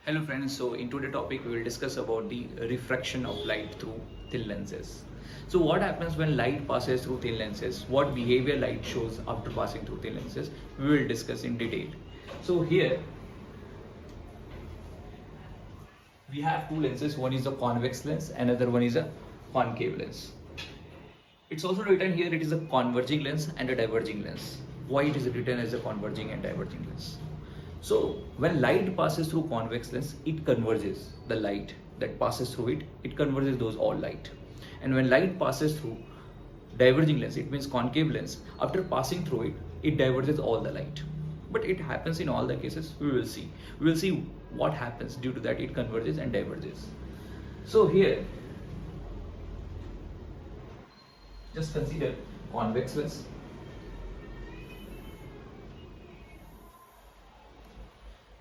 Hello friends, so in today's topic we will discuss about the refraction of light through thin lenses. So what happens when light passes through thin lenses? What behavior light shows after passing through thin lenses? We will discuss in detail. So here we have two lenses, one is a convex lens, another one is a concave lens. It's also written here it is a converging lens and a diverging lens. Why it is written as a converging and diverging lens? So when light passes through convex lens, it converges the light that passes through it. It converges those all light. And when light passes through diverging lens, it means concave lens. After passing through it, it diverges all the light. But it happens in all the cases. We will see. We will see what happens due to that it converges and diverges. So here, just consider convex lens.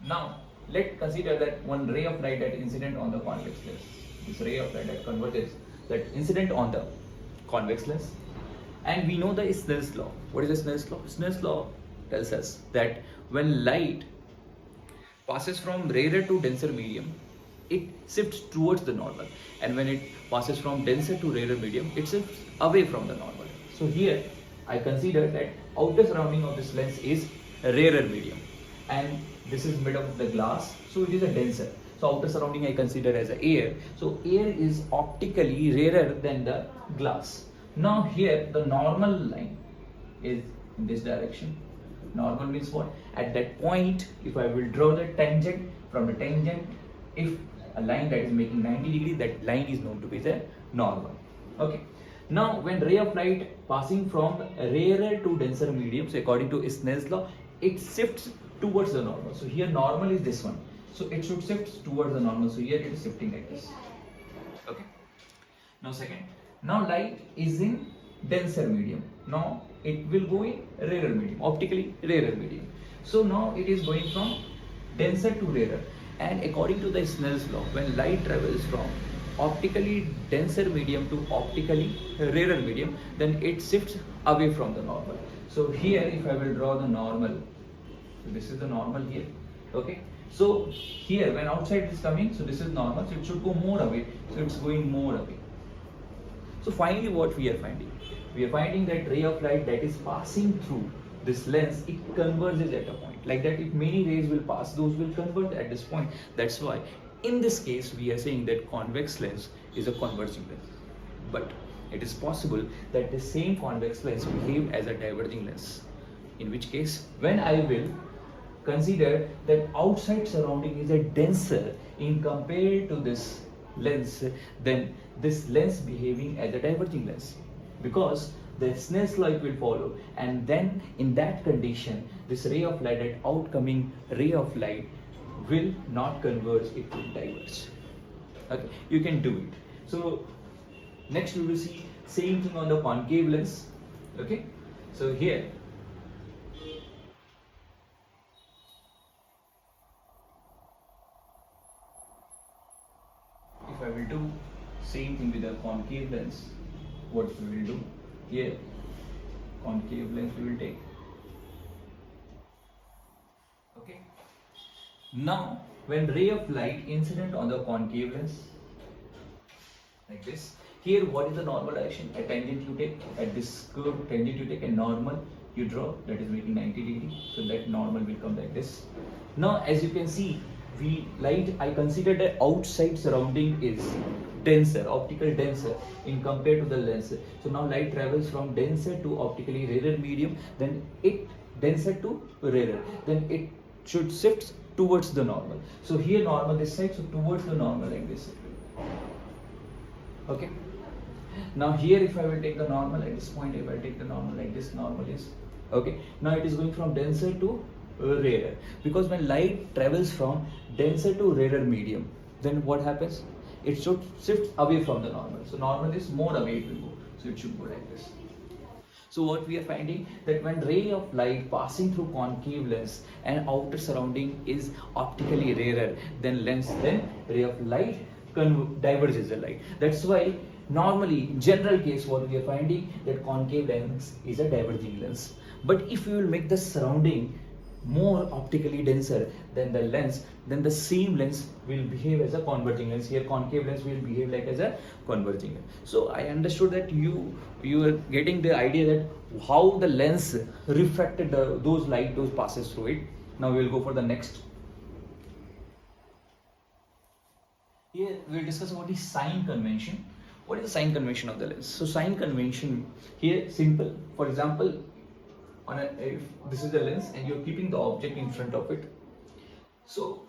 Now, let's consider that one ray of light that is incident on the convex lens. This ray of light that converges, that incident on the convex lens. And we know the Snell's law. What is the Snell's law? Snell's law tells us that when light passes from rarer to denser medium, it shifts towards the normal. And when it passes from denser to rarer medium, it shifts away from the normal. So here, I consider that outer surrounding of this lens is rarer medium. And this is made of the glass, so it is a denser. So outer surrounding I consider as a air. So air is optically rarer than the glass. Now here the normal line is in this direction. Normal means what? At that point, if I will draw the tangent, from the tangent, if a line that is making 90 degrees, that line is known to be the normal. Okay. Now when ray of light passing from rarer to denser medium, so according to Snell's law, it shifts towards the normal. So here normal is this one. So it should shift towards the normal. So here it is shifting like this. Okay. Now second. Now light is in denser medium. Now it will go in rarer medium, optically rarer medium. So now it is going from denser to rarer. And according to the Snell's law, when light travels from optically denser medium to optically rarer medium, then it shifts away from the normal. So here if I will draw the normal, so this is the normal here. Okay. So here when outside is coming, so this is normal, so it should go more away. So it's going more away. So finally what we are finding? We are finding that ray of light that is passing through this lens, it converges at a point. Like that, if many rays will pass, those will converge at this point. That's why in this case we are saying that convex lens is a converging lens. But it is possible that the same convex lens behave as a diverging lens. In which case, when I will consider that outside surrounding is a denser in compared to this lens, then this lens behaving as a diverging lens, because the Snell's law will follow, and then in that condition this ray of light, that outcoming ray of light, will not converge, it will diverge. Okay, you can do it. So next we will see same thing on the concave lens. Okay, so here if I will do same thing with a concave lens, what we will do here, concave lens we will take. Okay. Now when ray of light incident on the concave lens, like this, here what is the normal direction? A tangent you take, at this curve tangent you take a normal, you draw, that is making 90 degrees, so that normal will come like this. Now as you can see, I consider the outside surrounding is denser, optical denser in compared to the lens. So now light travels from denser to optically rarer medium, then it denser to rarer, then it should shift towards the normal. So here normal this side, so towards the normal like this. Okay. Now here if I will take the normal at this point, if I take the normal like this, normal is okay. Now it is going from denser to rarer, because when light travels from denser to rarer medium, then what happens? It should shift away from the normal. So normal is more away it will go. So it should go like this. So what we are finding, that when ray of light passing through concave lens and outer surrounding is optically rarer than lens, then ray of light diverges the light. That's why normally in general case what we are finding, that concave lens is a diverging lens. But if you will make the surrounding more optically denser than the lens, then the same lens will behave as a converging lens. Here concave lens will behave like as a converging lens. So I understood that you are getting the idea that how the lens refracted those light, those passes through it. Now we will go for the next. Here we will discuss about the sign convention. What is the sign convention of the lens? So sign convention here simple. For example, if this is the lens and you're keeping the object in front of it, so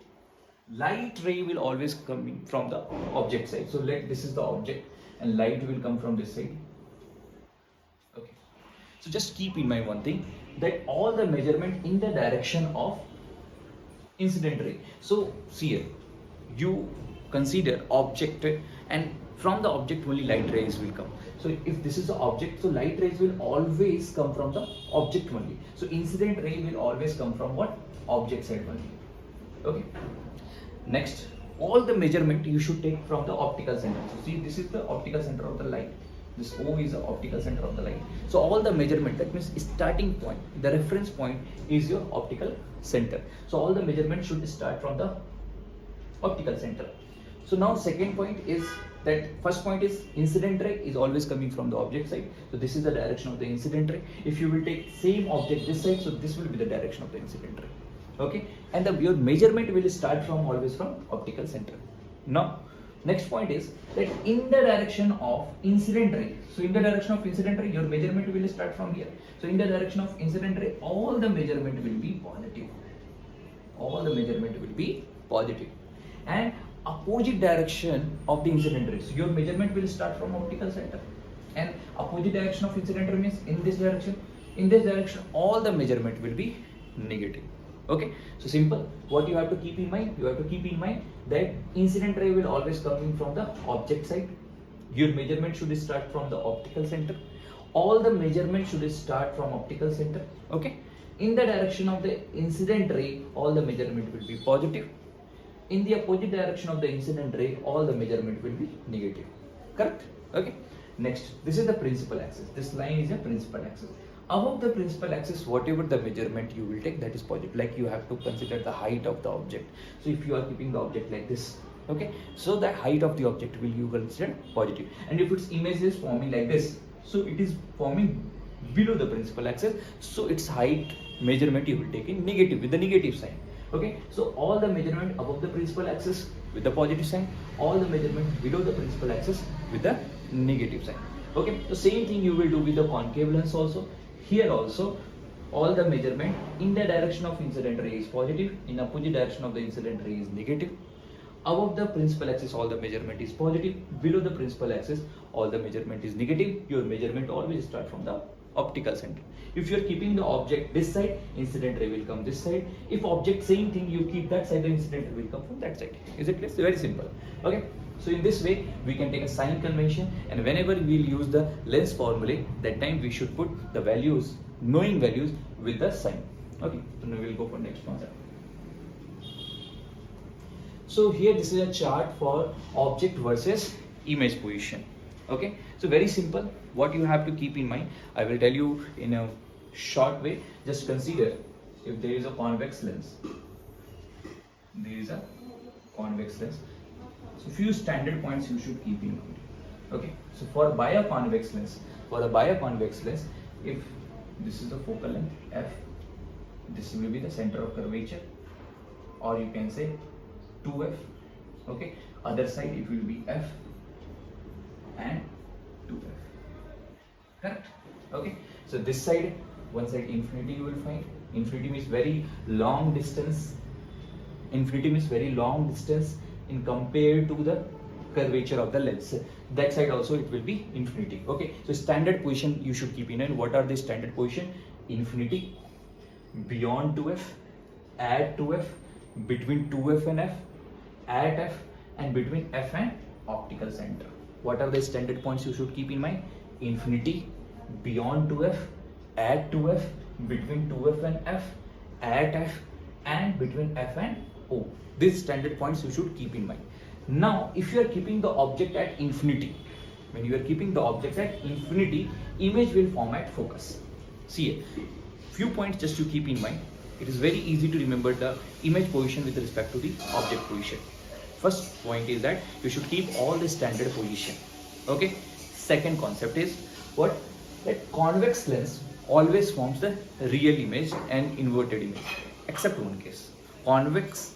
light ray will always come in from the object side. So this is the object and light will come from this side. Okay. So just keep in mind one thing, that all the measurement in the direction of incident ray. So see here, you consider object and from the object only light rays will come. So if this is the object, so light rays will always come from the object only. So incident ray will always come from what? Object side only. Okay. Next, all the measurement you should take from the optical center. So see, this is the optical center of the light. This O is the optical center of the light. So all the measurement, that means starting point, the reference point is your optical center. So all the measurement should start from the optical center. So now second point is that first point is incident ray is always coming from the object side. So this is the direction of the incident ray. If you will take same object this side, so this will be the direction of the incident ray. Okay, and your measurement will start from always from optical center. Now next point is that in the direction of incident ray, so in the direction of incident ray your measurement will start from here. So in the direction of incident ray all the measurement will be positive. All the measurement will be positive. And opposite direction of the incident ray, so your measurement will start from optical center, and opposite direction of incident ray means in this direction. In this direction all the measurement will be negative. Okay, so simple. What you have to keep in mind, you have to keep in mind that incident ray will always come in from the object side. Your measurement should start from the optical center. All the measurement should start from optical center. Okay, in the direction of the incident ray all the measurement will be positive. In the opposite direction of the incident ray all the measurement will be negative. Correct? Okay. Next, this is the principal axis. This line is a principal axis. Above the principal axis whatever the measurement you will take, that is positive. Like you have to consider the height of the object. So if you are keeping the object like this, okay, so the height of the object will you consider positive. And if its image is forming like this, so it is forming below the principal axis, so its height measurement you will take in negative, with the negative sign. Okay, so all the measurement above the principal axis with the positive sign, all the measurement below the principal axis with the negative sign. Okay, the same thing you will do with the concave lens also. Here also all the measurement in the direction of incident ray is positive, in opposite direction of the incident ray is negative. Above the principal axis all the measurement is positive, below the principal axis all the measurement is negative. Your measurement always start from the optical center. If you are keeping the object this side, incident ray will come this side. If object same thing you keep that side, the incident ray will come from that side. Is it clear? So very simple. Okay, so in this way we can take a sign convention, and whenever we will use the lens formulae, that time we should put the values, knowing values with the sign. Okay, so now we will go for next concept. So here this is a chart for object versus image position. Okay, so very simple. What you have to keep in mind, I will tell you in a short way. Just consider, if there is a convex lens, there is a convex lens, so few standard points you should keep in mind. Okay, so for bioconvex lens, if this is the focal length f, this will be the center of curvature, or you can say 2f. Okay, other side it will be f and 2f. Correct? Okay, so this side, one side infinity you will find. Infinity means very long distance. Infinity means very long distance in compared to the curvature of the lens. That side also it will be infinity. Okay, so standard position you should keep in mind. What are the standard position? Infinity, beyond 2f, at 2f, between 2f and f, at f, and between f and optical center. What are the standard points you should keep in mind? Infinity, beyond 2f, at 2f, between 2f and f, at f, and between f and o. These standard points you should keep in mind. Now if you are keeping the object at infinity, when you are keeping the object at infinity, image will form at focus. See here, few points just to keep in mind. it is very easy to remember the image position with respect to the object position. First point is that you should keep all the standard position. Okay. Second concept is what? That convex lens always forms the real image and inverted image, except one case. Convex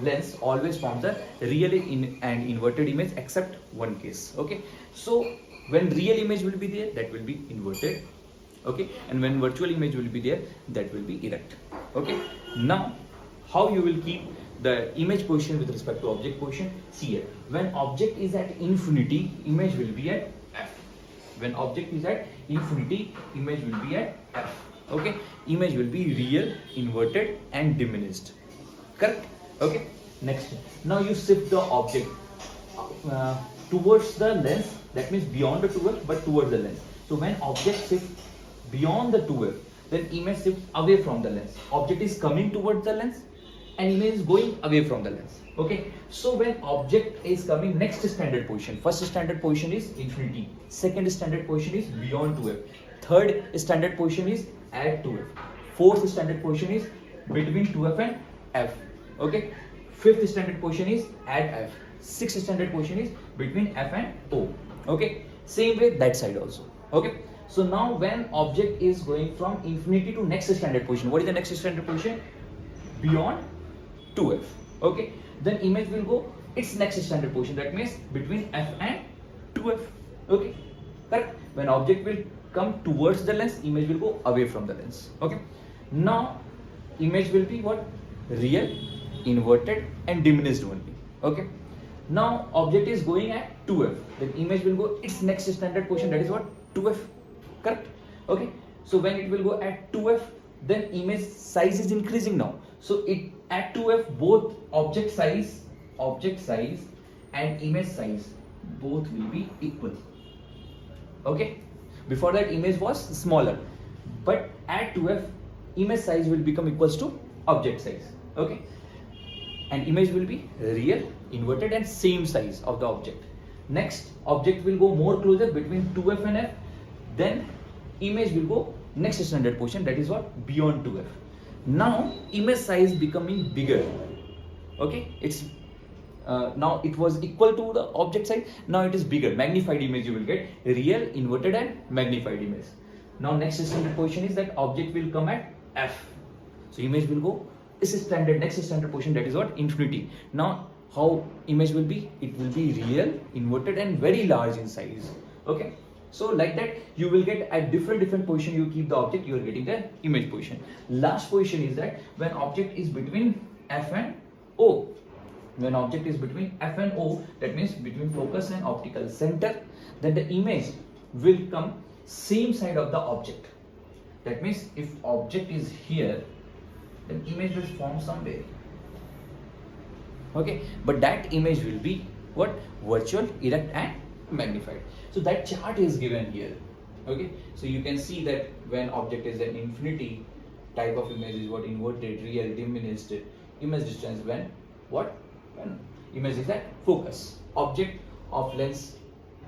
lens always forms the real and inverted image except one case. Okay. So when real image will be there, that will be inverted. Okay. And when virtual image will be there, that will be erect. Okay. Now, how you will keep the image position with respect to object position? See here, when object is at infinity, image will be at f. When object is at infinity, image will be at f. Okay. Image will be real, inverted and diminished. Correct? Okay. Next, now you shift the object towards the lens, that means beyond the 2f but towards the lens. So when object shifts beyond the 2f, then image shifts away from the lens. Object is coming towards the lens and image is going away from the lens. Okay. So when object is coming, next standard position, first standard position is infinity, second standard position is beyond 2f, third standard position is at 2f, fourth standard position is between 2f and f. Okay. Fifth standard position is at f, sixth standard position is between f and o. Okay. Same way that side also. Okay. So now when object is going from infinity to next standard position, what is the next standard position? Beyond 2f. Okay. Then image will go its next standard position, that means between f and 2f. Okay. Correct. When object will come towards the lens, image will go away from the lens. Okay. Now image will be what? Real, inverted and diminished only. Okay. Now object is going at 2f, then image will go its next standard position, that is what? 2f. Correct. Okay. So when it will go at 2f, then image size is increasing now. So it at 2f, both object size and image size both will be equal. Okay. Before that image was smaller, but at 2f image size will become equals to object size. Okay. And image will be real, inverted and same size of the object. Next, object will go more closer between 2f and f, then image will go next standard position, that is what? Beyond 2f. Now image size becoming bigger. Okay. It's now it was equal to the object size, now it is bigger, magnified image you will get, real, inverted and magnified image. Now next standard position is that object will come at f, so image will go this is standard next standard position, that is what? Infinity. Now how image will be? It will be real, inverted and very large in size. Okay. So like that you will get at different position you keep the object, you are getting the image position. Last position is that when object is between f and o. When object is between f and o, that means between focus and optical center, then the image will come same side of the object. That means if object is here, then image will form somewhere. Okay. But that image will be what? Virtual, erect and magnified. So that chart is given here. Okay. So you can see that when object is an infinity, type of image is what? Inverted, real, diminished. Image distance when what? When image is at focus. Object of lens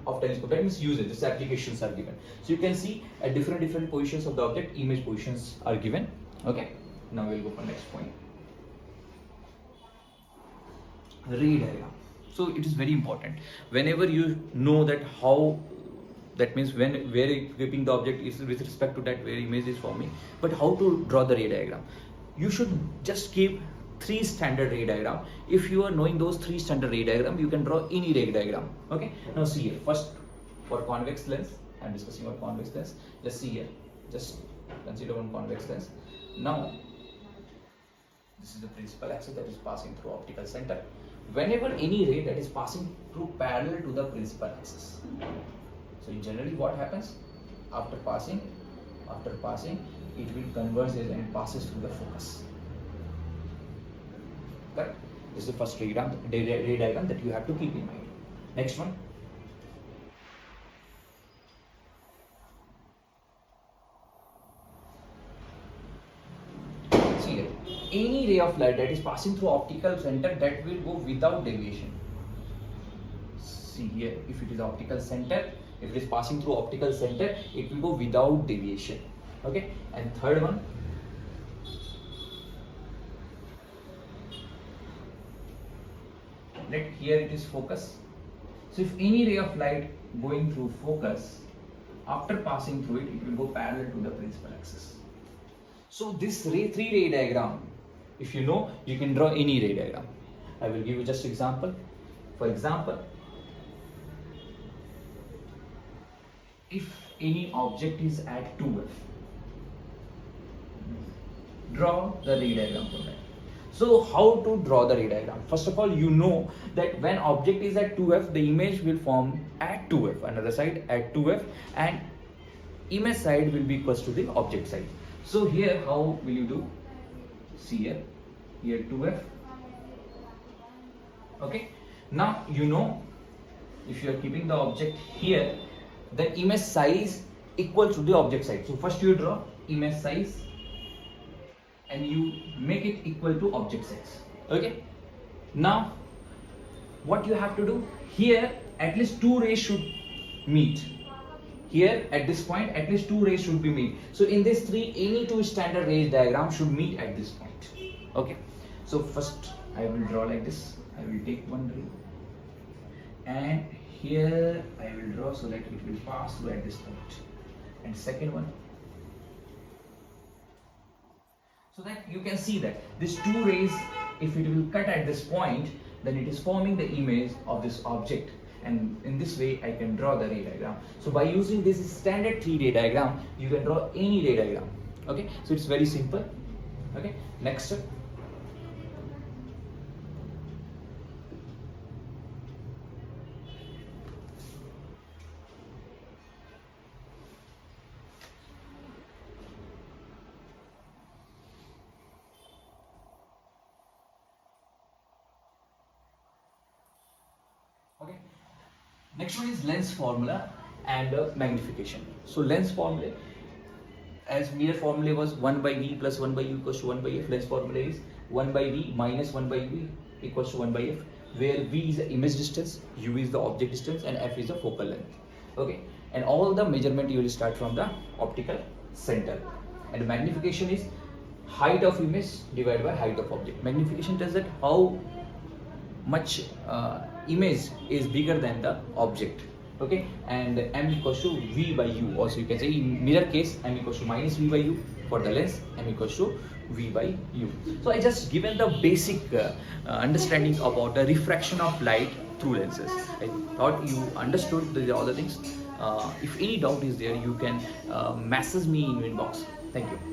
of telescope, that means usage, these applications are given. So you can see at different positions of the object, image positions are given. Okay. Now we'll go for next point. Ray diagram. So it is very important. Whenever you know that how, that means where keeping the object is with respect to that where image is forming, but how to draw the ray diagram. You should just keep 3 standard ray diagram. If you are knowing those 3 standard ray diagram, you can draw any ray diagram. Okay. Now see here. First, for convex lens, I am discussing about convex lens. Let's see here. Just consider one convex lens. Now, this is the principal axis that is passing through optical center. Whenever any ray that is passing through parallel to the principal axis. So generally what happens? After passing, it will converge and passes through the focus. Correct? This is the first ray diagram that you have to keep in mind. Next one. See here. Any ray of light that is passing through optical center, that will go without deviation. See here, if it is optical center, if it is passing through optical center, it will go without deviation. Okay. And third one, let here it is focus. So if any ray of light going through focus, after passing through it, it will go parallel to the principal axis. So this three ray diagram, if you know, you can draw any ray diagram. I will give you just example. For example, if any object is at 2f, draw the ray diagram for that. So how to draw the ray diagram? First of all, you know that when object is at 2f, the image will form at 2f, another side at 2f, and image side will be equals to the object side. So here how will you do? See here 2f. Okay, now you know if you are keeping the object here, the image size equal to the object size. So first you draw image size and you make it equal to object size. Okay, now what you have to do, here at least two rays should meet. Here at this point at least two rays should be meet. So in this any two standard rays diagram should meet at this point. Okay, so first I will draw like this. I will take one ray and here I will draw so that it will pass through at this point, and second one, so that you can see that these two rays, if it will cut at this point, then it is forming the image of this object, and in this way I can draw the ray diagram. So by using this standard 3-ray diagram, you can draw any ray diagram. Okay, so it's very simple. Okay, next step. Okay, next one is lens formula and magnification. So lens formula, as mere formula was 1 by v plus 1 by u equals to 1 by f, lens formula is 1 by v minus 1 by u equals to 1 by f, where v is the image distance, u is the object distance, and f is the focal length. Okay, and all the measurement you will start from the optical center, and magnification is height of image divided by height of object. Magnification tells that how much image is bigger than the object. Okay, and m equals to v by u. Also you can say in mirror case m equals to minus v by u. For the lens, m equals to v by u. So I just given the basic understanding about the refraction of light through lenses. I thought you understood all the things. If any doubt is there, you can message me in inbox. Thank you.